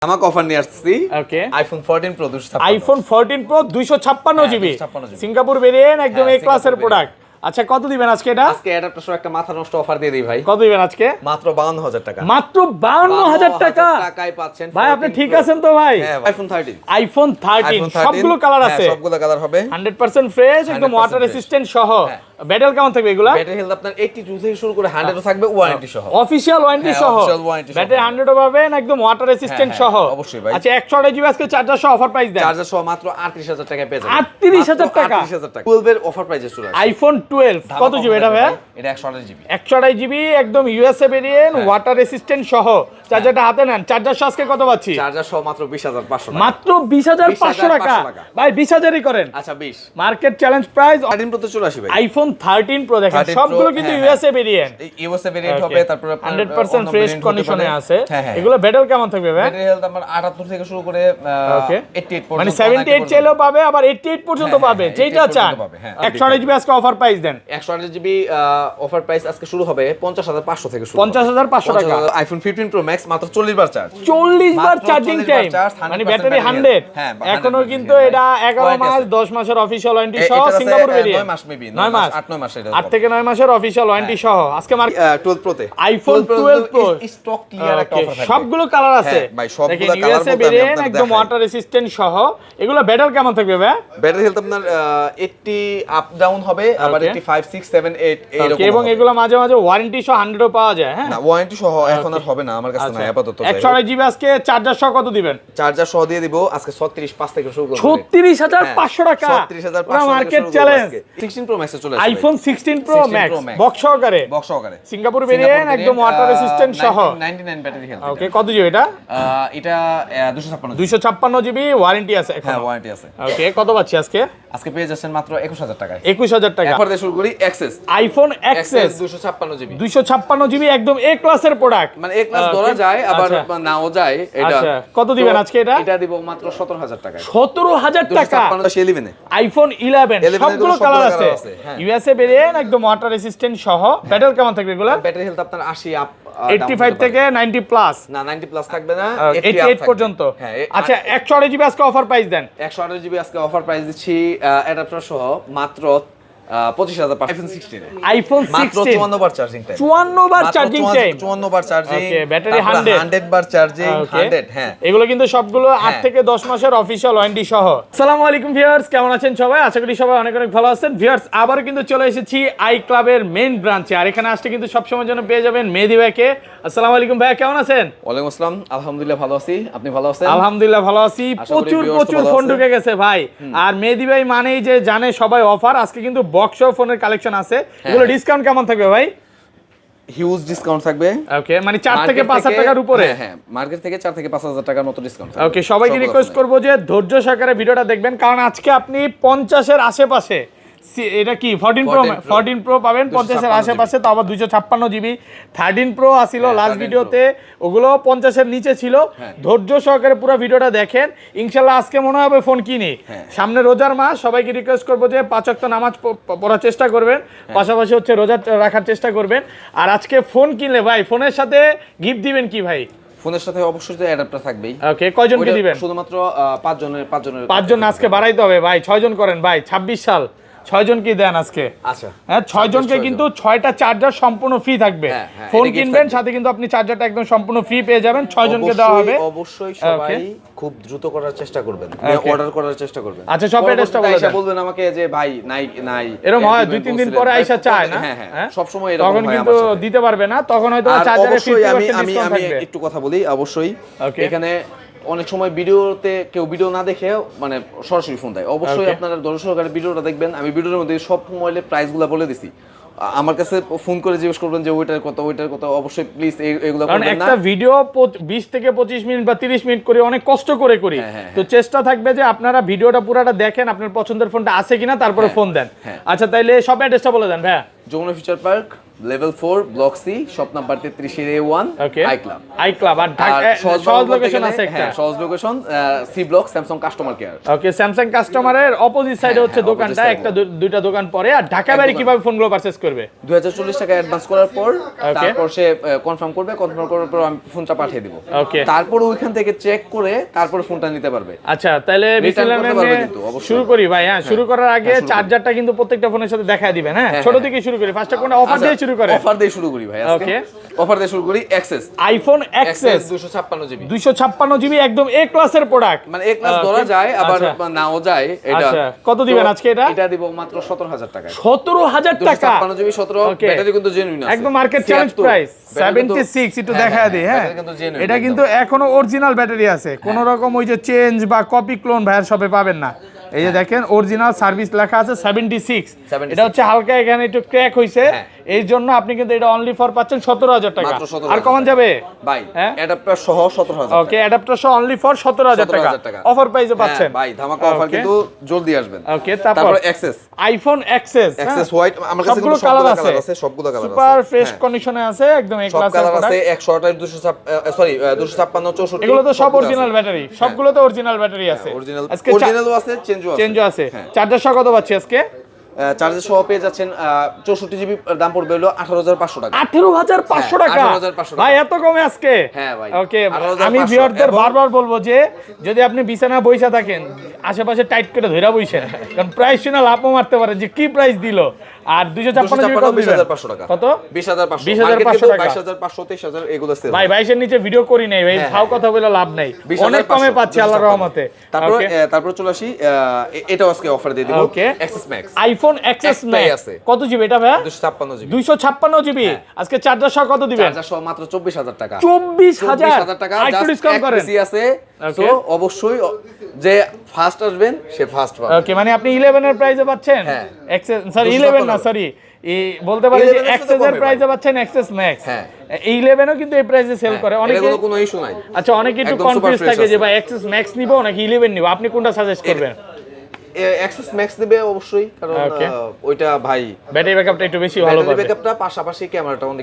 আমাকে অফার নিয়ে আসছি okay iPhone 14 pro 256 iPhone 14 pro 256 GB Singapore variant একদম এ ক্লাসের প্রোডাক্ট। আচ্ছা কত দিবেন আজকে এটা? আজকে অ্যাডাপ্টার সহ একটা মাথা নষ্ট অফার দিয়ে দিই ভাই। কত দিবেন আজকে? মাত্র 52000 টাকা। মাত্র 52000 টাকা টাকায় পাচ্ছেন ভাই। আপনি ঠিক আছেন তো ভাই? হ্যাঁ আইফোন 13 আইফোন 13 সবগুলো কালার আছে, সবগুলো কালার হবে 100% ফ্রেশ, একদম ওয়াটার রেসিস্ট্যান্ট সহ। ব্যাটারি কেমন থাকবে এগুলা? ব্যাটারি হেলথ আপনার 82 থেকে শুরু করে 100 থাকবে, ওয়ারেন্টি সহ, অফিশিয়াল ওয়ারেন্টি সহ। ব্যাটারি 100 পাবেন, একদম ওয়াটার রেসিস্ট্যান্ট সহ। অবশ্যই ভাই। আচ্ছা 128 জিবি আজকে চার্জার সহ অফার প্রাইস দেন। চার্জার সহ মাত্র 38000 টাকায় পেয়ে যাবেন। 38000 টাকা। 38000 টাকা 12 এর অফার প্রাইসে চলে আসে। আইফোন 12 কত জিবি এটা ভাই? এটা 128 জিবি। 128 জিবি একদম ইউএসএ ভেরিয়েন্ট, ওয়াটার রেসিস্ট্যান্ট সহ। চার্জারটা হাতে নেন। চার্জার সহ আজকে কত পাচ্ছি? চার্জার সহ মাত্র 20500 টাকা। মাত্র 20500 টাকা ভাই। 20000ই করেন। আচ্ছা 20 মার্কেট চ্যালেঞ্জ প্রাইস 13 প্রো তে চলে আসি ভাই। আইফোন 13 প্রো দেখেন 13 সবগুলো Pro, কিন্তু হ্যাঁ, ইউএসএ ভেরিয়েন্ট। ইউএসএ ভেরিয়েন্ট হবে, তারপর আপনার 100% ফ্রেশ কন্ডিশনে আছে। হ্যাঁ, হ্যাঁ। এগুলো ব্যাটারি কেমন থাকবে ভাই? ব্যাটারি হেলথ আমার 78 থেকে শুরু করে 88 পর্যন্ত, মানে 78 চাইলেও পাবে, আবার 88 পর্যন্ত পাবে, যেটা চান। 128 জিবি আজকে অফার প্রাইস দেন। 128 জিবি অফার প্রাইস আজকে শুরু হবে 50500 থেকে শুরু। 50500 টাকা। আইফোন 15 প্রো ম্যাক্স মাত্র 40 বার চার্জ। 40 বার মাত্র চার্জিং 40 টাইম, বার চার্জ, মানে 100% ব্যাটারি 100। হ্যাঁ, এখনো 100% কিন্তু এটা 11 মাস 10 মাসের অফিশিয়াল ওয়ারেন্টি সহ এটার আছে সিঙ্গাপুর ভেরিয়েন্ট। 9 মাস মেবি 9 মাস 8-9 মাস এটা 8 থেকে 9 মাসের অফিশিয়াল ওয়ারেন্টি সহ। আজকে 12 প্রো তে আইফোন 12 প্রো স্টক ক্লিয়ার একটা অফার থাকবে। সবগুলো কালার আছে ভাই, সবগুলো দেখেন, কালার ইউএসএ বলতে আমি ভেরিয়েন্ট আপনাদের একদম দেখাই। ওয়াটার রেসিস্ট্যান্ট সহ। এগুলো ব্যাটারি কেমন থাকবে ভাই? ব্যাটারি হেলথ আপনার 80 আপ ডাউন হবে, আবার 85 6 7 8 এইরকম। এবং এগুলো মাঝে মাঝে ওয়ারেন্টি সহ 100 ও পাওয়া যায়। হ্যাঁ না, ওয়ারেন্টি সহ এখন আর হবে না আমার কাছে, না আপাতত। 128 জিবি আজকে চার্জার সহ কত দিবেন? চার্জার সহ দিয়ে দিব আজকে 36500 থেকে শুরু করব। 36500 টাকা 36500 মার্কেট চ্যালেঞ্জ। 16 প্রো ম্যাক্সে চলে আসবে। IPhone 16 pro 16 max Pro Max। Box সহকারে, বক্স সহকারে সিঙ্গাপুর ভেরিয়েন্ট একদম ওয়াটার রেসিস্ট্যান্ট সহ। 99 ব্যাটারি হেলথ। ওকে কত জিবি এটা? এটা 256 256 জিবি ওয়ারেন্টি আছে এখন। হ্যাঁ ওয়ারেন্টি আছে। ওকে কত পাচ্ছি আজকে? আজকে পেয়ে যাচ্ছেন মাত্র 21000 টাকায়। 21000 টাকা। এরপর দিয়ে শুরু করি XS. IPhone XS 256 GB. 256 GB একদম এ ক্লাসের প্রোডাক্ট, মানে এক ক্লাস ধরা যায়, আবার নাও যায় এটা। আচ্ছা কত দিবেন আজকে এটা? এটা দিব মাত্র 17000 টাকায়। 17000 টাকা 11 এ আইফোন 11 সবগুলো কালার আছে। ইউএসএ ভেরিয়েন্ট একদম ওয়াটার রেসিস্ট্যান্ট সহ। ব্যাটারি কেমন থাকবে এগুলো? ব্যাটারি হেলথ আপনার 80 আপ 85 থেকে 90 প্লাস, না 90 প্লাস থাকবে না, 88 পর্যন্ত। আচ্ছা 128 জিবি আজকে অফার প্রাইস দেন। 128 জিবি আজকে অফার প্রাইস দিচ্ছি অ্যাডাপ্টার সহ মাত্র 25000 আইফোন 16 আইফোন 16 মাত্র 54 বার চার্জিং টাইম। 54 বার চার্জিং টাইম, 54 বার চার্জিং। ওকে ব্যাটারি 100 বার চার্জিং 100। হ্যাঁ এগুলো কিন্তু সবগুলো 8 থেকে 10 মাসের অফিশিয়াল ওয়ারেন্টি সহ। আসসালামু আলাইকুম ভিউয়ার্স, কেমন আছেন সবাই? আশা করি সবাই অনেক অনেক ভালো আছেন। ভিউয়ার্স আবার কিন্তু চলে এসেছি আই ক্লাবের মেইন ব্রাঞ্চে, আর এখানে আসলে কিন্তু সবসময় জন্য পেয়ে যাবেন মেহেদী ভাইকে। আসসালামু আলাইকুম ভাইয়া, কেমন আছেন? ওয়ালাইকুম আসসালাম, আলহামদুলিল্লাহ ভালো আছি। আপনি ভালো আছেন? আলহামদুলিল্লাহ ভালো আছি। প্রচুর ফোন ঢুকে গেছে ভাই, আর মেহেদী ভাই মানেই যে জানে সবাই অফার। আজকে কিন্তু বক্স ফোনের কালেকশন আছে, এগুলো ডিসকাউন্ট কেমন থাকবে ভাই? হিউজ ডিসকাউন্ট থাকবে। ওকে মানে 4 থেকে 5000 টাকার উপরে। হ্যাঁ মার্কেট থেকে 4 থেকে 5000 টাকার মতো ডিসকাউন্ট থাকবে। ওকে সবাইকে রিকোয়েস্ট করব যে ধৈর্য সহকারে ভিডিওটা দেখবেন, কারণ আজকে আপনি 50 এর আশেপাশে, এটা কি 14 প্রো পাবেন 50 এর আশেপাশে, তো আবার 256 জিবি। 13 প্রো আসিল লাস্ট ভিডিওতে, ওগুলো 50 এর নিচে ছিল। ধৈর্য সহকারে পুরো ভিডিওটা দেখেন, ইনশাআল্লাহ আজকে মনে হবে ফোন কিনি। সামনে রোজার মাস, সবাইকে রিকোয়েস্ট করব যে 5 ওয়াক্ত নামাজ পড়ার চেষ্টা করবেন, পাশাপাশি হচ্ছে রোজা রাখার চেষ্টা করবেন। আর আজকে ফোন কিনলে ভাই ফোনের সাথে গিফট দিবেন কি ভাই? ফোনের সাথে অবশ্যই অ্যাডাপ্টার থাকবেই। ওকে কয়জনকে দিবেন? শুধুমাত্র 5 জনের 5 জন আজকে বাড়াইতে হবে ভাই, 6 জন করেন ভাই। 26 সাল 6 জন কি দেন আজকে? আচ্ছা হ্যাঁ 6 জনকে কিন্তু 6টা চার্জার সম্পূর্ণ ফ্রি থাকবে। ফোন কিনবেন সাথে কিন্তু আপনি চার্জারটা একদম সম্পূর্ণ ফ্রি পেয়ে যাবেন। 6 জনকে দেওয়া হবে। অবশ্যই সবাই খুব দ্রুত করার চেষ্টা করবেন, অর্ডার করার চেষ্টা করবেন। আচ্ছা সব অ্যাড্রেসটা বলে দেন। বলবেন আমাকে যে ভাই নাই এরকম হয় 2-3 দিন পরে আইসা চায় না। হ্যাঁ সব সময় এরকম হয়। তখন কিন্তু দিতে পারবে না, তখন হয়তো চার্জারে 50% ডিসকাউন্ট থাকবে। আমি একটু কথা বলি, অবশ্যই এখানে অনেক সময় ভিডিওতে কেউ ভিডিও না দেখে মানে সরাসরি ফোন দেয়। অবশ্যই আপনারা ধৈর্য সহকারে ভিডিওটা দেখবেন। আমি ভিডিওর মধ্যে সব মোবাইলের প্রাইসগুলো বলে দিছি। আমার কাছে ফোন করে জিজ্ঞেস করবেন যে ওইটার কত। অবশ্যই প্লিজ এগুলো করবেন না। একটা ভিডিও 20 থেকে 25 মিনিট বা 30 মিনিট করে অনেক কষ্ট করে করি, তো চেষ্টা থাকবে যে আপনারা ভিডিওটা পুরোটা দেখেন, আপনার পছন্দের ফোনটা আছে কিনা, তারপরে ফোন দেন। আচ্ছা তাইলে সব অ্যাড্রেসটা বলে দেন ভাই। Jamuna future park, level 4 block C shop number 33 এর A1 okay I club. I club আর সহজ লোকেশন আছে একটা। হ্যাঁ সহজ location C block Samsung customer care. Okay Samsung কাস্টমারের অপোজিট সাইডে হচ্ছে দোকানটা, একটা দুইটা দোকান পরে। আর ঢাকা বাইরে কিভাবে ফোনগুলো পারচেজ করবে? 2040 টাকা অ্যাডভান্স করার পর তারপর সে কনফার্ম করবে, কনফার্ম করার পর আমি ফোনটা পাঠিয়ে দিব। ওকে তারপর ওইখান থেকে চেক করে তারপর ফোনটা নিতে পারবে। আচ্ছা তাহলে শুরু করি ভাই। হ্যাঁ শুরু করার আগে চার্জারটা কিন্তু প্রত্যেকটা ফোনের সাথে দেখায় দিবেন। হ্যাঁ ছোট থেকে শুরু করি, ফার্স্টে কোনটা অফার দিয়ে শুরু করে? অফার দিয়ে শুরু করি ভাই আজকে। ওকে অফার দিয়ে শুরু করি XS iPhone XS 256 GB. 256 GB একদম এ ক্লাসের প্রোডাক্ট, মানে এ ক্লাস ধরা যায় আবার নাও যায়। এটা আচ্ছা কত দিবেন আজকে? এটা দিব মাত্র 17000 টাকা। 17000 টাকা 256 জিবি 17, ব্যাটারি কিন্তু জেনুইন আছে একদম মার্কেট চ্যালেঞ্জ প্রাইস 76। একটু দেখায় দিই। হ্যাঁ এটা কিন্তু এখনো অরিজিনাল ব্যাটারি আছে, কোনো রকম ওই যে চেঞ্জ বা কপি ক্লোন ভাইয়ের শপে পাবেন না। এই যে দেখেন অরিজিনাল সার্ভিস লেখা আছে 76। এটা হচ্ছে হালকা এখানে একটু ক্র্যাক হইছে, এই জন্য আপনি কিন্তু এটা অনলি ফর পাচ্ছেন 17000 টাকা। আর কমান যাবে ভাই অ্যাডাপ্টার সহ 17000। ওকে অ্যাডাপ্টার সহ অনলি ফর 17000 টাকা অফার প্রাইসে পাচ্ছেন। ভাই ধামাকা অফার কিন্তু জলদি আসবেন। ওকে তারপর এক্সেস আইফোন এক্সেস হোয়াইট আমার কাছে কিন্তু কালার আছে, সবগুলো কালার আছে, সুপার ফ্রেশ কন্ডিশনে আছে, একদম এই ক্লাসের প্রোডাক্ট আছে। 128 256 সরি 256 64 এগুলো তো সব অরিজিনাল ব্যাটারি, সবগুলো তো অরিজিনাল ব্যাটারি আছে। অরিজিনালও আছে, চেঞ্জও আছে। চার্জার সহ কত পাচ্ছি আজকে? চার্জার সহ পেয়ে যাচ্ছেন 64 জিবি, দাম পড়বে হলো 18500 টাকা। 18500 টাকা ভাই, এত কমে আজকে? হ্যাঁ ভাই ওকে আমি ভিউয়ারদের বারবার বলবো যে যদি আপনি বিছানা বইসা থাকেন আশেপাশে টাইট করে ধইরা বইছেন, কারণ প্রাইস শুনে লাভও মারতে পারে যে কি প্রাইস দিল। আর 256 জিবি কত? 20500 টাকা। কত? 20500 20500 টাকা। 22500 23000 এগুলো সেল ভাই 22 এর নিচে ভিডিও করি নাই ভাই, ফাও কথা বলে লাভ নাই, অনেক কমে পাচ্ছি আল্লাহর রহমতে। তারপর চলে আসি, এটাও আজকে অফার দিয়ে দিব। XS max iPhone XS max কত জিবি এটা ভাই? 256 জিবি। 256 জিবি আজকে চার্জার সহ কত দিবেন? চার্জার সহ মাত্র 24000 টাকা। 24000 টাকা একটু ডিসকাউন্ট করেন। আছে সো অবশ্যই যে ফার্স্ট আসবেন সে ফার্স্ট পাবে। ওকে মানে আপনি 11 এর প্রাইসে পাচ্ছেন এক্সেস, সরি 11 না সরি বলতে পারি যে এক্সেস এর প্রাইসে পাচ্ছেন এক্সেস ম্যাক্স। হ্যাঁ 11 ও কিন্তু এই প্রাইসে সেল করে অনেকে, কোনো ইস্যু নাই। আচ্ছা অনেকে একটু কনফিউজ থাকে যে ভাই এক্সেস ম্যাক্স নিব নাকি 11 নিব, আপনি কোনটা সাজেস্ট করবেন? এক্সেস ম্যাক্স দিবে অবশ্যই, কারণ ওইটা ভাই ব্যাটারি ব্যাকআপটা একটু বেশি ভালো পাবে, ব্যাটারি ব্যাকআপটা পাশাপাশি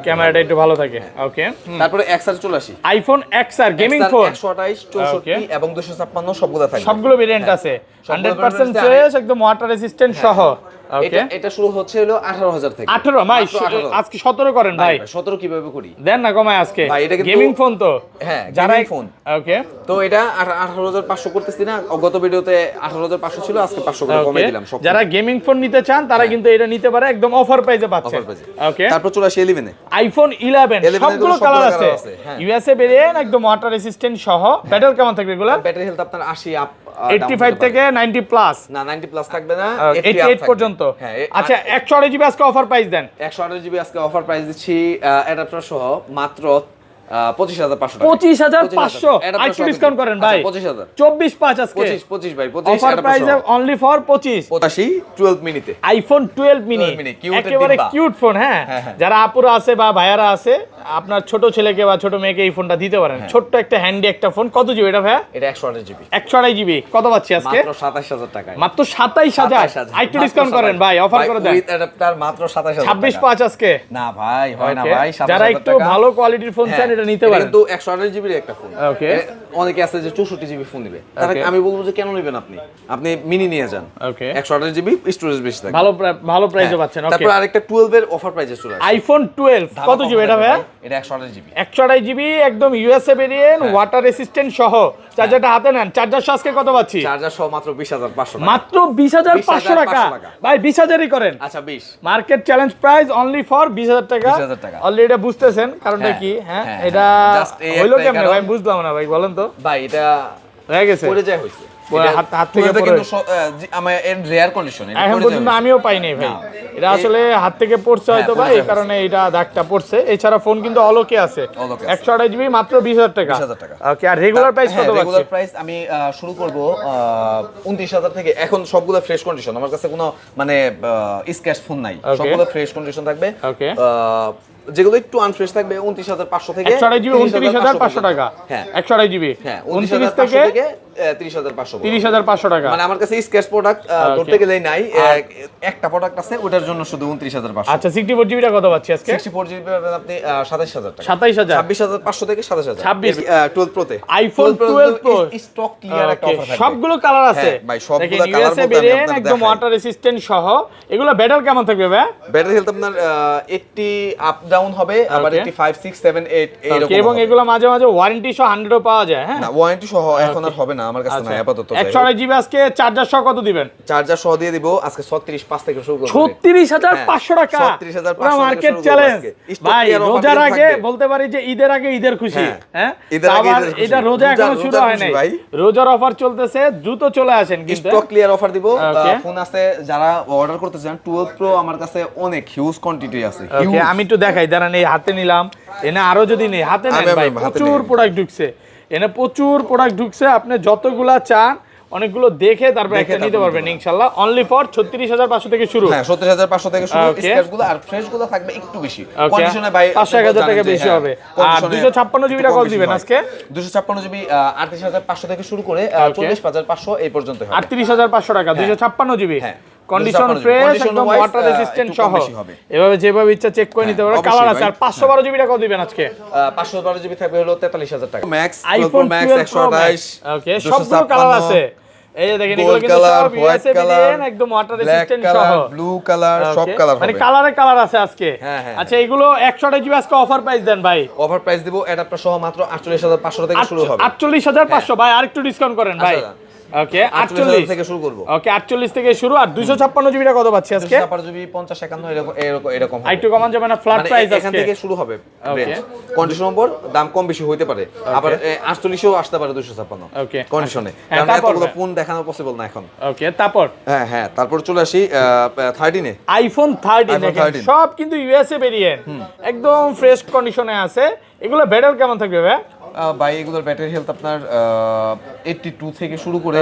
ক্যামেরাটা একটু ভালো থাকে। ওকে তারপরে এক্সআর চলে আসি। আইফোন এক্সআর গেমিং ফোন 128 64 এবং 256 সবগুলো থাকবে, সবগুলো ভেরিয়েন্ট আছে 100% ফ্রেশ একদম ওয়াটার রেজিস্ট্যান্ট সহ। ওকে এটা শুরু হচ্ছে হলো 18000 থেকে। 18 ভাই আজকে 17 করেন ভাই। 17 কিভাবে করি? দেন না কমায় আজকে, গেমিং ফোন তো। হ্যাঁ যারা গেমিং ফোন। ওকে তো এটা 18500 করতেছি না, গত ভিডিওতে 18500 ছিল, আজকে 500 করে কমিয়ে দিলাম। যারা গেমিং ফোন নিতে চান তারা কিন্তু এটা নিতে পারে, একদম অফার প্রাইসে পাচ্ছেন। ওকে তারপর চলে আসি 11 এ। আইফোন 11 সবগুলো কালার আছে, ইউএসএ ভেরিয়েন্ট একদম ওয়াটার রেজিস্ট্যান্ট সহ। ব্যাটারি কেমন থাকবে এগুলা? ব্যাটারি হেলথ আপনার 80 আপ, 85 থেকে 90 প্লাস, না 90 প্লাস থাকবে না, 88 পর্যন্ত। আচ্ছা 128 জিবি আজকে অফার প্রাইস দেন। 128 জিবি আজকে অফার প্রাইস দিচ্ছি অ্যাডাপ্টার সহ মাত্র 25500 টাকা। 25500 একটু ডিসকাউন্ট করেন ভাই। 25000 24 আজকে 25 ভাই 25 অফার প্রাইস অনলি ফর 25 12 মিনিটে আইফোন 12 মিনি একেবারে কিউট ফোন। হ্যাঁ যারা আপুরা আছে বা ভাইয়ারা আছে, আপনার ছোট ছেলেকে বা ছোট মেয়েকে এই ফোনটা দিতে পারেন। ছোট্ট একটা হ্যান্ডি একটা ফোন। কত জিবি এটা ভাই? এটা 128 জিবি। 128 জিবি কত পাচ্ছি আজকে? মাত্র 27000 টাকা। মাত্র 27000 একটু ডিসকাউন্ট করেন ভাই, অফার করে দেন। উইথ অ্যাডাপ্টার মাত্র 27000 টাকা। 26 আজকে না ভাই হয় না ভাই, 27000 টাকা। যারা একটু ভালো কোয়ালিটির ফোন চান এটা নিতে পারেন। কিন্তু 128 জিবির একটা ফোন। ওকে অনেকে আছে যে 64 জিবি ফোন নেবে, তারা আমি বলবো যে কেন নেবেন আপনি মিনি নিয়ে যান। ওকে 128 জিবি স্টোরেজ বেশি থাকে, ভালো প্রাইসে পাচ্ছেন। ওকে তারপর আরেকটা 12 এর অফার প্রাইসে চলে আসে। আইফোন 12 কত জিবি এটা ভাই? এটা 128 জিবি। 128 জিবি একদম ইউএসএ ভেরিয়েন্ট ওয়াটার রেসিস্ট্যান্ট সহ। চার্জারটা হাতে নেন। চার্জার সহ আজকে কত পাচ্ছি? চার্জার সহ মাত্র 20500 টাকা। মাত্র 20500 টাকা ভাই, 20000ই করেন। আচ্ছা 20 market challenge price only for 20000 টাকা। অলরেডি এটা বুঝতেছেন কারণটা কি? হ্যাঁ এটা হইলো কেমনে ভাই বুঝলাম না ভাই, বলেন তো ভাই। এটা হয়ে গেছে পড়ে যায় হইছে হাত থেকে পড়ে, কিন্তু আমার এর রেয়ার কন্ডিশন, এটা এখন পর্যন্ত আমিও পাই নাই ভাই। এটা আসলে হাত থেকে পড়ছে হয়তো ভাই, এই কারণে এটা দাগটা পড়ছে। এছাড়া ফোন কিন্তু অলোকে আছে। 128 জিবি মাত্র 20000 টাকা। ওকে আর রেগুলার প্রাইস কত আছে? রেগুলার প্রাইস আমি শুরু করব 29000 থেকে। এখন সবগুলো ফ্রেশ কন্ডিশন, আমার কাছে কোনো মানে স্ক্র্যাচ ফোন নাই, সবগুলো ফ্রেশ কন্ডিশন থাকবে। ওকে যেগুলো একটু আনফ্রেশ থাকবে 29500 থেকে 128 জিবি 29500 টাকা। হ্যাঁ 128 জিবি হ্যাঁ 29 থেকে 30,500 30,500 টাকা। মানে আমার কাছে স্ক্র্যাচ প্রোডাক্ট ধরতে গেলেই নাই, একটা প্রোডাক্ট আছে ওটার জন্য শুধু 29,500। আচ্ছা 64 জিবিটা কত পাচ্ছি আজকে? 64 জিবি পাবেন আপনি 27,000 টাকা। 27,000 26,500 থেকে 27,000। 26 12 প্রো তে আইফোন 12 প্রো স্টক ক্লিয়ার একটা অফার থাকবে। সবগুলো কালার আছে ভাই, সবগুলো দেখেন কালার ইউএসএ ভেরিয়েন্ট একদম ওয়াটার রেসিস্ট্যান্ট সহ। এগুলো ব্যাটারি কেমন থাকবে ভাই? ব্যাটারি হেলথ আপনার 80 আপ ডাউন হবে, আবার 85 6 7 8 এইরকম। এবং এগুলো মাঝে মাঝে ওয়ারেন্টি সহ 100ও পাওয়া যায়। হ্যাঁ না, ওয়ারেন্টি সহ এখন আর হবে না আমার কাছে, না আপাতত। 128 জিবি আজকে চার্জার সহ কত দিবেন? চার্জার সহ দিয়ে দিব আজকে 36,500 থেকে শুরু করব। 36,500 টাকা 36,500 মার্কেট চ্যালেঞ্জ ভাই। রোজার আগে বলতে পারি যে ঈদের আগে ঈদের খুশি। হ্যাঁ আবার এটা রোজা এখনো শুরু হয় নাই, রোজার অফার চলতেছে, দ্রুত চলে আসেন। কিন্তু স্টক ক্লিয়ার অফার দিব। ফোন আছে যারা অর্ডার করতে চান 12 প্রো আমার কাছে অনেক হিউজ কোয়ান্টিটি আছে। ওকে আমি একটু দেখাই, দাঁড়ান এই হাতে নিলাম, এনে আরো যদি নেই হাতে নেন ভাই, প্রচুর প্রোডাক্ট ঢুকছে, এনে প্রচুর প্রোডাক্ট ঢুকছে। আপনি যতগুলা চান অনেকগুলো দেখে তারপর একটা নিতে পারবেন ইনশাআল্লাহ। অনলি ফর 36,500 থেকে শুরু। হ্যাঁ 36,500 থেকে শুরু। স্ক্র্যাচ গুলো আর ফ্রেশ গুলো থাকবে একটু বেশি কন্ডিশনে ভাই, 5-1,000 টাকা বেশি হবে। আর 256 জিবি টাকা কত দিবেন আজকে? 256 জিবি 38,500 থেকে শুরু করে 40,500 এই পর্যন্ত হবে। 38,500 টাকা 256 জিবি কন্ডিশন ফ্রেশ একদম ওয়াটার রেসিস্ট্যান্ট সহ। এভাবে যেভাবে ইচ্ছা চেক করে নিতে পারবেন। কালার আছে। আর 512 জিবি টাকা কত দিবেন আজকে? 512 জিবি থাকবে হলো 43,000 টাকা। Max iPhone max 128। ওকে সবগুলো কালার আছে। এই যে দেখেন এগুলো কিন্তু সব ইউএসএ ভেরিয়েন্ট একদম ওয়াটার রেসিস্ট্যান্ট সহ। ব্লু কালার সব কালার হবে, মানে কালারে কালার আছে আজকে। আচ্ছা এগুলো 128 জিবি আজকে অফার প্রাইস দেন ভাই। অফার প্রাইস দিব অ্যাডাপ্টার সহ মাত্র 48,500 থেকে শুরু হবে। 48,500 ভাই, আরেকটু ডিসকাউন্ট করেন ভাই। ওকে 48 থেকে শুরু করব। ওকে 48 থেকে শুরু। আর 256 জিবিটা কত পাচ্ছি আজকে? 256 জিবি 50 51 এরকম হবে। একটু কমান যাবে না? ফ্ল্যাট প্রাইস এখান থেকে শুরু হবে রেঞ্জ। কন্ডিশন নম্বর দাম কম বেশি হইতে পারে, আবার 48ও আসতে পারে 256। ওকে কন্ডিশনে, কারণ এতগুলো ফোন দেখানো পসিবল না এখন। ওকে তারপর তারপর চলে আসি 13 এ। আইফোন 13 দেখেন সব কিন্তু ইউএসএ ভেরিয়েন্ট, একদম ফ্রেশ কন্ডিশনে আছে। এগুলো ব্যাটারি কেমন থাকবে ভাই? ভাই এগুলোর ব্যাটারি হেলথ আপনার 82 থেকে শুরু করে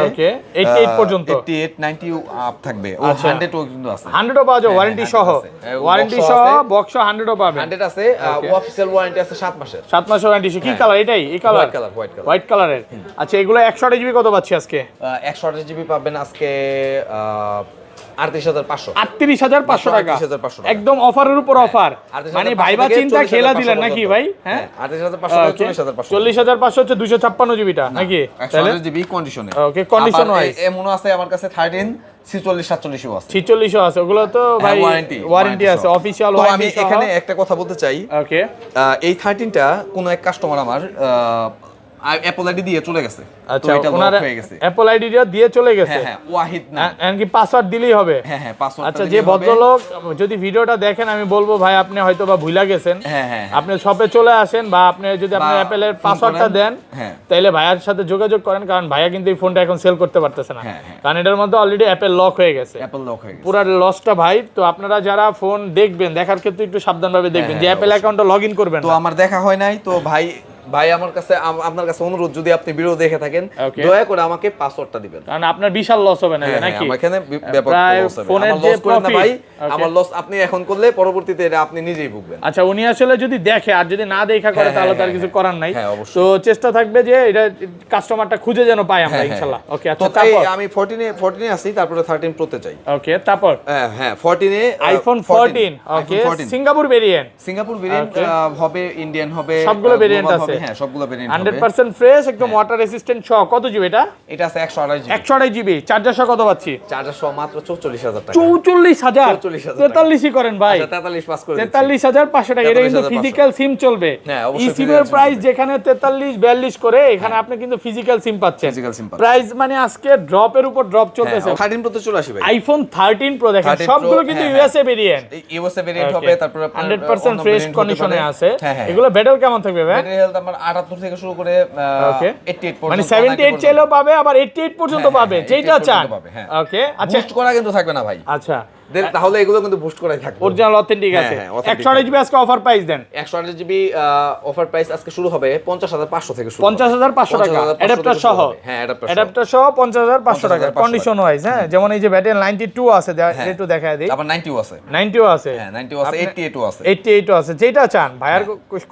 88 পর্যন্ত, 88 90 আপ থাকবে। ও 100 ও কিন্তু আছে, 100 ও পাওয়া যায় ওয়ারেন্টি সহ। ওয়ারেন্টি সহ বক্স 100 ও পাবেন। 100 আছে, অফিশিয়াল ওয়ারেন্টি আছে 7 মাসের। 7 মাসের ওয়ারেন্টি। কি কালার এটাই? এই কালার হোয়াইট কালারের। আচ্ছা এগুলো 128 জিবি কত পাচ্ছি আজকে? 128 জিবি পাবেন আজকে 38,500। 38,500 টাকা একদম অফারের উপর অফার। মানে ভাইবা চিন্তা খেলা দিলেন নাকি ভাই? হ্যাঁ 38,500 40,500 হচ্ছে 256 জিবিটা নাকি? 128 জিবি কন্ডিশনে। ওকে কন্ডিশন ওয়াইজ এমনও আছে আমার কাছে 13 46 47 আছে। 46 আছে, ওগুলো তো ভাই ওয়ারেন্টি আছে, অফিশিয়াল ওয়ারেন্টি। আমি এখানে একটা কথা বলতে চাই। ওকে এই 13টা কোন এক কাস্টমার আমার অ্যাপল আইডি দিয়ে চলে গেছে। আচ্ছা ওনার অ্যাপল আইডি দিয়ে চলে গেছে। হ্যাঁ ওয়াহিদ না, এমনকি পাসওয়ার্ড দিলেই হবে। হ্যাঁ পাসওয়ার্ড। আচ্ছা যে ভদ্রলোক যদি ভিডিওটা দেখেন, আমি বলবো ভাই আপনি হয়তো বা ভুলা গেছেন, আপনি শপে চলে আসেন, বা আপনি যদি আপনার অ্যাপেলের পাসওয়ার্ডটা দেন তাহলে ভাইয়ার সাথে যোগাযোগ করেন, কারণ ভাইয়া কিন্তু এই ফোনটা এখন সেল করতে পারতেছে না, কারণ এটার মধ্যে অলরেডি অ্যাপেল লক হয়ে গেছে। পুরো লসটা ভাই। তো আপনারা যারা ফোন দেখবেন, দেখার ক্ষেত্রে একটু সাবধানভাবে দেখবেন যে অ্যাপেল অ্যাকাউন্টটা লগইন করবেন। তো আমার দেখা হয় নাই, তো ভাই আমার কাছে আপনার কাছে অনুরোধ, যদি আপনি ভিডিও দেখে থাকেন দয়া করে আমাকে পাসওয়ার্ডটা দিবেন, কারণ আপনার বিশাল লস হবে না নাকি? আমার এখানে ব্যাপক লস হবে। ফোনের যে প্রফিট ভাই, আমার লস আপনি এখন করলে পরবর্তীতে এটা আপনি নিজেই ভুগবেন। আচ্ছা উনি আসলে যদি দেখে, আর যদি না দেখা করে তাহলে তার কিছু করার নাই। তো চেষ্টা থাকবে যে এটা কাস্টমারটা খুঁজে যেন পাই আমরা ইনশাআল্লাহ। ওকে আচ্ছা তারপর আমি 14 এ আছি, তারপরে 13 প্রো তে যাই। ওকে তারপর 14 এ আইফোন 14। ওকে সিঙ্গাপুর ভেরিয়েন্ট হবে, ইন্ডিয়ান হবে, সবগুলো ভেরিয়েন্ট আছে। হ্যাঁ সবগুলো ভেরিয়েন্ট 100% ফ্রেশ একদম ওয়াটার রেসিস্ট্যান্ট সহ। কত জিবি এটা? এটা আছে 128 জিবি। 128 জিবি চার্জার সহ কত পাচ্ছি? চার্জার সহ মাত্র 44,000 টাকা। 44,000 43ই করেন ভাই। 43 পাস করে 43,500 টাকা। এটা কিন্তু ফিজিক্যাল সিম চলবে। ই সিমের প্রাইস যেখানে 43 42 করে, এখানে আপনি কিন্তু ফিজিক্যাল সিম পাচ্ছেন। প্রাইস মানে আজকে ড্রপের উপর ড্রপ চলতেছে। 13 প্রো তে চলে আসি ভাই। আইফোন 13 প্রো দেখেন সবগুলো কিন্তু ইউএসএ ভেরিয়েন্ট। ইউএসএ ভেরিয়েন্ট হবে, তারপর আপনার 100% ফ্রেশ কন্ডিশনে আছে। এগুলো ব্যাটারি কেমন থাকবে ভাই? ব্যাটারি হেলথ আমার 78 থেকে শুরু করে 88 পর্যন্ত, মানে 78 চাইলেও পাবে, আবার 88 পর্যন্ত পাবে, যেটা চান। ওকে আচ্ছা বুস্ট করা কিন্তু থাকবে না ভাই। আচ্ছা তাহলে এগুলো কিন্তু বুস্ট করাই থাকবে, অরিজিনাল অথেন্টিক আছে। 128 জিবি আজকে অফার প্রাইস দেন। 128 জিবি অফার প্রাইস আজকে শুরু হবে 50500 থেকে শুরু। 50500 টাকা অ্যাডাপ্টার সহ। হ্যাঁ অ্যাডাপ্টার সহ 50500 টাকা কন্ডিশন ওয়াইজ। হ্যাঁ, যেমন এই যে ব্যাটারি 92 আছে, একটু দেখায় দেই। আবার 90 আছে, 90 আছে, হ্যাঁ 90 আছে, 88 আছে, 88 আছে, যেটা চান। ভাইয়ার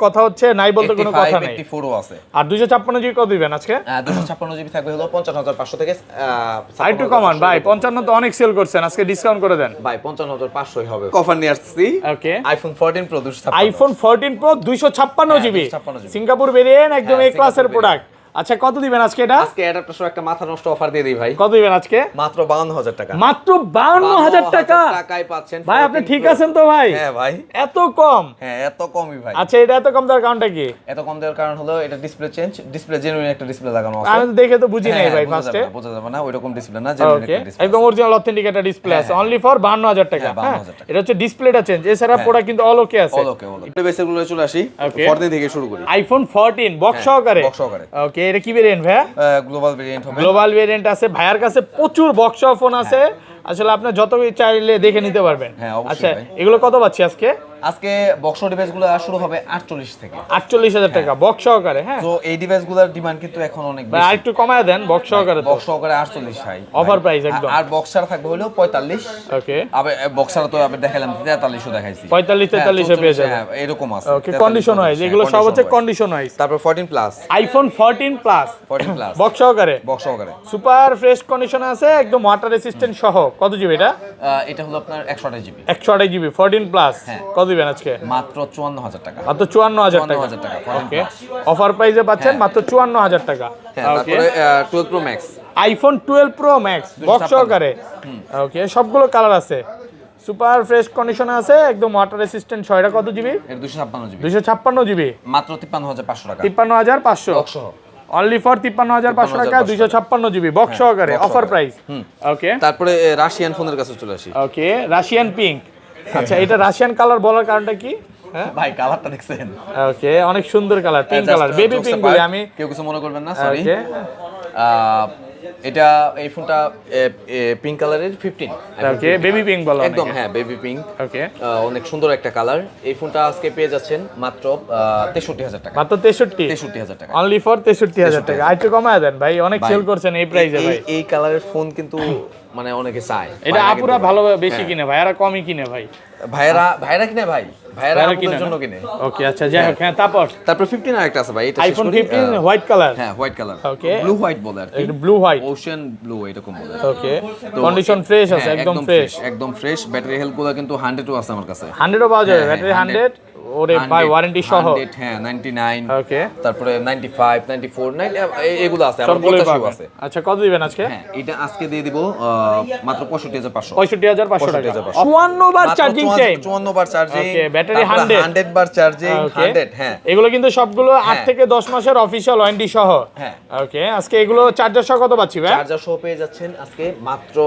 কথা হচ্ছে নাই বলতে কোনো কথা নাই। 84 আছে। আর 256 জিবি কত দিবেন আজকে? 256 জিবি থাকবে হলো 55500 থেকে। আরেকটু কমান ভাই, 55 তো অনেক সেল করছেন, আজকে ডিসকাউন্ট করে দেন ভাই। 55500 হবে। অফার নিয়ে আসছি। Okay, iPhone 14 pro 256, iPhone 14 pro 256 GB, Singapore variant, একদম এ ক্লাসের প্রোডাক্ট। আচ্ছা, কত দিবেন আজকে এটা? আজকে অ্যাডাপ্টার সহ একটা মাথা নষ্ট অফার দিয়ে দেই ভাই। কত দিবেন আজকে? মাত্র 52000 টাকা। মাত্র 52000 টাকা টাকায় পাচ্ছেন ভাই। আপনি ঠিক আছেন তো ভাই? হ্যাঁ ভাই। এত কম? হ্যাঁ এত কমই ভাই। আচ্ছা, এটা এত কম দেওয়ার কারণটা কি? এত কম দেওয়ার কারণ হলো এটা ডিসপ্লে চেঞ্জ, ডিসপ্লে জেনুইন একটা ডিসপ্লে লাগানো আছে। আমি তো দেখে তো বুঝি নাই ভাই ফার্স্টে। বোঝা যাবে না, ওইরকম ডিসপ্লে না, জেনুইন একটা ডিসপ্লে। একদম অরিজিনাল অথেন্টিক একটা ডিসপ্লে আছে, অনলি ফর 52000 টাকা। হ্যাঁ, এটা হচ্ছে ডিসপ্লেটা চেঞ্জ, এছাড়া প্রোডাক্ট কিন্তু অল ওকে আছে। অল ওকে। একটু বেসিকগুলো চলে আসি, 14 থেকে শুরু করি। আইফোন 14 বক্স সহকারে। বক্স সহকারে। ওকে, এটা কি ভেরিয়েন্ট ভাই? গ্লোবাল ভেরিয়েন্ট হবে। গ্লোবাল ভেরিয়েন্ট আছে। ভাইয়ার কাছে প্রচুর বক্স ফোন আছে, আসলে আপনি যত চাইলে দেখে নিতে পারবেন। হ্যাঁ অবশ্যই। আচ্ছা, ভাই এগুলো কত পাচ্ছি আজকে? আজকে বক্স ডিভাইসগুলো শুরু হবে 48 থেকে। 48000 টাকা বক্স সহকারে। হ্যাঁ, তো এই ডিভাইসগুলোর ডিমান্ড কিন্তু এখন অনেক ভাই বেশি। আরেকটু কমায় দেন বক্স সহকারে। বক্স সহকারে 48 ভাই, অফার প্রাইস একদম। আর বক্সার থাকবে হলো 45। ওকে, আবার বক্সার তো আমি দেখালাম 43ও দেখাইছি। 45 43 এ পেয়ে যাবেন। হ্যাঁ এরকম আছে। ওকে, কন্ডিশন ওয়াইজ এগুলো সব হচ্ছে কন্ডিশন ওয়াইজ। তারপর 14 plus, iPhone 14 plus 14 plus box সহকারে। বক্স সহকারে সুপার ফ্রেশ কন্ডিশন আছে, একদম ওয়াটার রেসিস্ট্যান্ট সহ। কত জিবি এটা? এটা হলো আপনার 128 জিবি। 128 GB 14 plus. কত দিবেন আজকে? মাত্র 54000 টাকা। মাত্র 54000 টাকা। 54000 টাকা। ওকে, অফার প্রাইসে পাচ্ছেন মাত্র 54000 টাকা। হ্যাঁ, তারপরে 12 pro max, iPhone 12 pro max box সহকারে। ওকে, সবগুলো কালার আছে, সুপার ফ্রেশ কন্ডিশনে আছে, একদম ওয়াটার রেসিস্ট্যান্ট। ছয়টা কত জিবি? এর 256 জিবি। 256 জিবি মাত্র 53500 টাকা। 53500 বক্স সহ। অনলি ফর 53500 টাকা 256 জিবি বক্স সহকারে, অফার প্রাইস। ওকে, তারপরে রাশিয়ান ফোনের কাছে চলে আসি। ওকে, রাশিয়ান পিঙ্ক। আচ্ছা, এটা রাশিয়ান কালার বলার কারণটা কি? হ্যাঁ ভাই কালারটা দেখছেন? ওকে, অনেক সুন্দর colour, pink colour, baby pink বলে আমি। কেউ কিছু মনে করবেন না, সরি। ওকে, এটা এই ফোনটা পিঙ্ক কালারের 15। ওকে, বেবি পিঙ্ক বলা একদম, হ্যাঁ বেবি পিঙ্ক। ওকে, অনেক সুন্দর একটা কালার। এই ফোনটা আজকে পেয়ে যাচ্ছেন মাত্র 63000 টাকা। মাত্র 63000 টাকা। অনলি ফর 63000 টাকা। আরেকটু কমায় দেন ভাই, অনেক সেল করছেন এই প্রাইসে ভাই। এই কালারের ফোন কিন্তু মানে অনেকে চায়। এটা আপুরা ভালো বেশি কিনে, ভাইয়ারা কমই কিনে ভাই। ভাইরা কিনে ভাই, ভাইরা আপুদের জন্য কিনে। ওকে, আচ্ছা যাই হোক। হ্যাঁ, তারপর 15 আরেকটা আছে ভাই, এটা আইফোন 15 হোয়াইট কালার। হ্যাঁ হোয়াইট কালার, ওকে, ব্লু হোয়াইট বলে আর কি, এটা ব্লু হোয়াইট, ওশান ব্লু এরকম বলে। ওকে, কন্ডিশন ফ্রেশ আছে, একদম ফ্রেশ, একদম ফ্রেশ। ব্যাটারি হেলথ গুলো কিন্তু 100 আছে আমার কাছে। 100 পাওয়া যাবে, ব্যাটারি 100। ওরে ভাই, ওয়ারেন্টি সহ। 100, হ্যাঁ 99। ওকে, তারপরে 95, 94, 90 এগুলো আছে, আমার সবগুলোই 50 আছে। আচ্ছা, কত দিবেন আজকে? হ্যাঁ, এটা আজকে দিয়ে দিব মাত্র 65500। 65500 টাকা। 54 বার চার্জিং টাইম। 54 বার চার্জিং। ওকে, ব্যাটারি 100 বার চার্জিং, 100। হ্যাঁ, এগুলো কিন্তু সবগুলো 8 থেকে 10 মাসের অফিশিয়াল ওয়ারেন্টি সহ। হ্যাঁ, ওকে, আজকে এগুলো চার্জার সহ কত পাচ্ছি ভাই? চার্জার সহ পেয়ে যাচ্ছেন আজকে মাত্র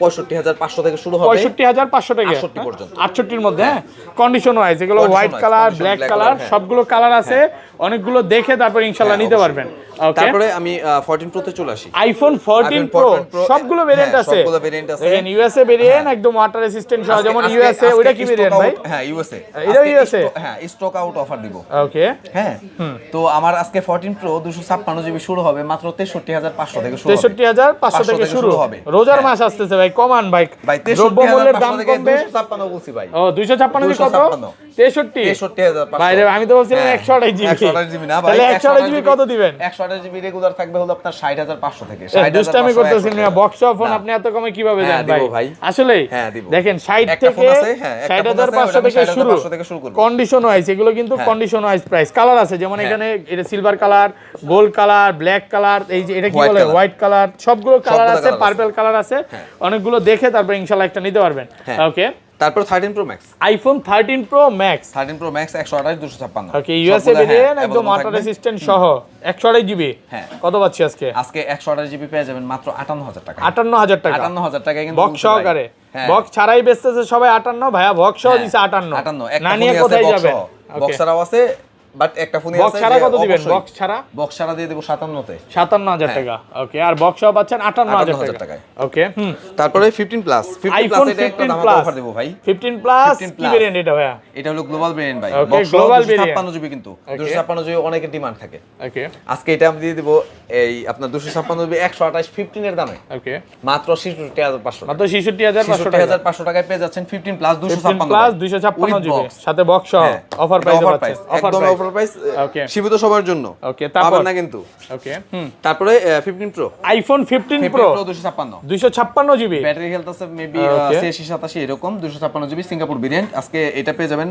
65500 থেকে শুরু হবে, 65500 টাকা 68 পর্যন্ত। 68 এর মধ্যে। হ্যাঁ, কন্ডিশন ওয়াইজ এগুলো হোয়াইট কালার, ব্ল্যাক কালার, সবগুলো কালার আছে। অনেকগুলো দেখে তারপর ইনশাআল্লাহ নিতে পারবেন। ওকে, তারপরে আমি 14 প্রো তে চলে আসি। আইফোন 14 প্রো সবগুলো ভেরিয়েন্ট আছে। সবগুলো ভেরিয়েন্ট আছে। দেখেন, ইউএসএ ভেরিয়েন্ট, একদম ওয়াটার রেসিস্ট্যান্ট সহ। যেমন ইউএসএ, ওইটা কি ভেরিয়েন্ট ভাই? হ্যাঁ ইউএসএ। এটা ইউএসএ। হ্যাঁ, স্টক আউট অফার দিব। ওকে, হ্যাঁ, তো আমার আজকে 14 প্রো 256 জিবি শুরু হবে মাত্র 63500 থেকে শুরু হবে। 63500 থেকে শুরু হবে। রোজার মাস আসতেছে ভাই, কমান ভাই। ভাই দ্রব্যমূল্যের দাম কমবে। 256 বলছি ভাই। ও 256 কত? 63500। ভাই আমি তো বলছিলাম 128 জিবি। 128 জিবি না ভাই, তাহলে 128 জিবি কত দিবেন? 128 জিবি রেগুলার থাকবে হলো আপনার 60500 থেকে। দুষ্টামি করতেছেন না, বক্স ফোন আপনি এত কমে কিভাবে দেন ভাই? আসলে দেখেন 60 থেকে 60500 থেকে শুরু, কন্ডিশন ওয়াইজ এগুলো কিন্তু কন্ডিশন ওয়াইজ প্রাইস। কালার আছে, যেমন এখানে এটা silver colour, gold colour, black colour, এই যে এটা কি বলে হোয়াইট কালার, সবগুলো কালার আছে, পার্পল কালার আছে, অনেকগুলো দেখে তারপর ইনশাআল্লাহ একটা নিতে পারবেন। ওকে, তারপর 13 pro max, iPhone 13 pro max. 13 pro max 128 256। ওকে, ইউএসএ ভেরিয়েন্ট, একদম ওয়াটার রেসিস্ট্যান্ট সহ 128 জিবি। হ্যাঁ, কত পাচ্ছি আজকে? আজকে 128 জিবি পেয়ে যাবেন মাত্র 58000 টাকা। 58000 টাকা। 58000 টাকা কিন্তু বক্স সহকারে। বক্স ছাড়াই বেচতেছে সবাই 58, ভাইয়া বক্স সহ দিছে 58। একটা না নিয়ে ফোনই আছে কোথায় বক্স যাবেন? সহ। বক্সারাও আছে, বাট একটা ফোনই বক্স আছে ছাড়া যে কত দিবেন? অবশ্যই- বক্স ছাড়া বক্স ছাড়া দিয়ে দেব 57 তে 57,000 টাকা। ওকে, আর বক্স সহ পাচ্ছেন 58,000 58,000 টাকা। টাকায়। ওকে, তারপরে 15 প্লাস 15 আইফোন প্লাস এটা একটা 15 দাম প্লাস অফার দেব ভাই। 15 প্লাস 15 কি plus। ভেরিয়েন্ট এটা ভাইয়া? এটা হলো গ্লোবাল ভেরিয়েন্ট ভাই। Okay, বক্স global 256 জিবি কিন্তু Okay. 256 জিবি অনেকের ডিমান্ড থাকে। ওকে আজকে এটা আমি দিয়ে দেব এই আপনার 256 জিবি 128 15 এর দামে ওকে, মাত্র 66500 মাত্র 66,500 টাকা। 66500 টাকায় পেয়ে যাচ্ছেন 15 প্লাস 15 প্লাস 256 জিবি সাথে বক্স সহ অফার প্রাইসে পাচ্ছেন। অফার একদম প্রাইস। অফার প্রাইস ওকে, সীমিত সময়ের জন্য। ওকে, তারপর পাবেন না কিন্তু। ওকে, তারপরে 15 pro iPhone 15 pro 256 256 GB. Battery health আছে মেবি Okay. 86 87 এরকম 256 জিবি সিঙ্গাপুর ভেরিয়েন্ট। আজকে এটা পেয়ে যাবেন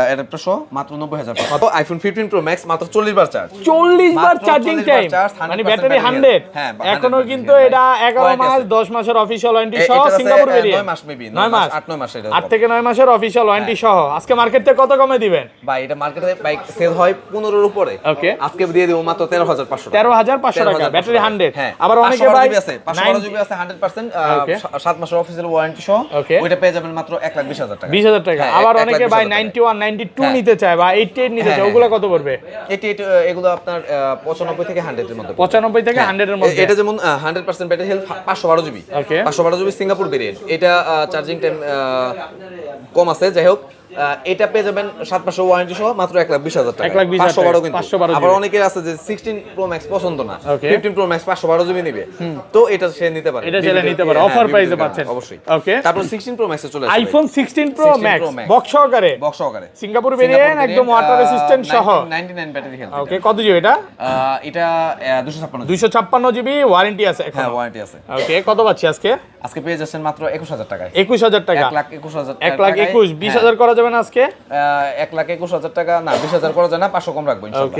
অ্যাডাপ্টার সহ মাত্র 90,000 টাকা। তো আইফোন 15 প্রো ম্যাক্স মাত্র 40 বার চার্জ। 40 বার মাত্র চার্জিং 40 বার টাইম, charge, মানে 100% ব্যাটারি battery 100। health। হ্যাঁ, এখনো 100% কিন্তু battery এটা health। 11 Warranty মাস আছে। 10 মাসের অফিশিয়াল ওয়ারেন্টি এটার সহ আছে, সিঙ্গাপুর 9 ভেরিয়েন্ট। মাস মেবি 9 মাস 8-9 মাস এটা 8 থেকে 9 মাসের অফিশিয়াল ওয়ারেন্টি সহ। আজকে মার্কেট থেকে কত কমে দিবেন ভাই? এটা মার্কেটে বাইক সেল হয় 15 এর উপরে। ওকে, আজকে দিয়ে দেব মাত্র 13,500 টাকা। 13,500 টাকা, ব্যাটারি 100। হ্যাঁ, আবার অনেকে 512 ভাই জিবি আছে 512 জিবি আছে 100% Okay. 7 মাসের অফিসিয়াল ওয়ারেন্টি সহ। Okay. ওইটা পেয়ে যাবেন মাত্র 1,20,000 টাকা। 20,000 টাকা। হ্যাঁ, আবার 1,20,000 অনেকে ভাই টাকা। 91 92 হ্যাঁ। নিতে চায় বা 88 নিতে চায়, হ্যাঁ, ওগুলো কত পড়বে? এটি এগুলো আপনার 95 থেকে 100 এর মধ্যে পড়বে। 95 থেকে 100 এর মধ্যে। এটা যেমন 100% battery health 512 GB. Okay. 512 GB Singapore variant. এটা চার্জিং টাইম কম আছে, যাই হোক এটা পেয়ে যাবেন 7 মাসের ওয়ারেন্টি সহ মাত্র 1,20,000 টাকা। 1,20,000 512 কিন্তু। 512 আবার অনেকের আছে যে 16 প্রো ম্যাক্স পছন্দ না, Okay. 15 প্রো ম্যাক্স 512 জিবি নেবে, তো এটা সে নিতে পারে। এটা চাইলে নিতে পারে, হ্যাঁ, অফার বিভিন্ন প্রাইসে কারণে, পাচ্ছেন। অবশ্যই। ওকে, তারপর 16 প্রো ম্যাক্সে চলে আসবে iPhone 16 pro 16 max Pro Max। Box সহকারে বক্স সহকারে সিঙ্গাপুর ভেরিয়েন্ট, একদম ওয়াটার রেসিস্ট্যান্ট সহ। 99 ব্যাটারি হেলথ। ওকে, কত জিবি এটা? এটা 256 জিবি। 256 জিবি ওয়ারেন্টি আছে এখন। হ্যাঁ, ওয়ারেন্টি আছে। ওকে, কত পাচ্ছি আজকে? আজকে পেয়ে যাচ্ছেন মাত্র 21,000 টাকায়। 21,000 টাকা। 1,21,000 1,21,000 20,000 করা যাবে না আজকে? 1,21,000 টাকা না, 20,000 করা যায় না, 500 কম রাখবো ইনশাআল্লাহ।